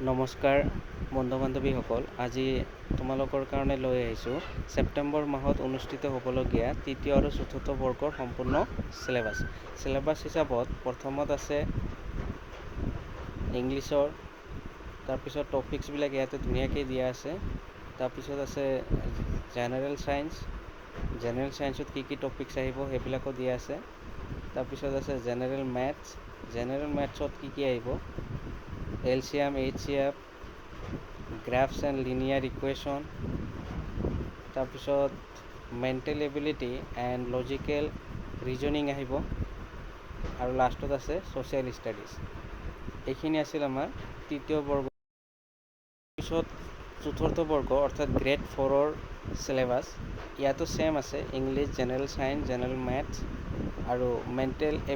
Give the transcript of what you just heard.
নমস্কাৰ বন্ধু বান্ধৱীসকল, আজি তোমালোকৰ কাৰণে লৈ আহিছোঁ ছেপ্টেম্বৰ মাহত অনুষ্ঠিত হ'বলগীয়া তৃতীয় আৰু চতুৰ্থ বৰ্গৰ সম্পূৰ্ণ চিলেবাছ হিচাপত প্ৰথমত আছে ইংলিছৰ, তাৰপিছত টপিকছবিলাক ইয়াতে ধুনীয়াকৈ দিয়া আছে। তাৰপিছত আছে জেনেৰেল ছায়েন্সত কি টপিকছ আহিব সেইবিলাকো দিয়া আছে। তাৰপিছত আছে জেনেৰেল মেথছত কি আহিব, LCM, HCF, graphs and linear equation, তাৰপিছত mental ability and logical reasoning আহিব, আৰু লাষ্টত আছে ছ'চিয়েল ষ্টাডিজ। এইখিনি আছিল আমাৰ তৃতীয় বৰ্গ। পিছত চতুৰ্থ বৰ্গ অৰ্থাৎ গ্ৰেড 4ৰ চিলেবাছ। ইয়াতো ছেম আছে, English, general science, general maths আৰু মেণ্টেল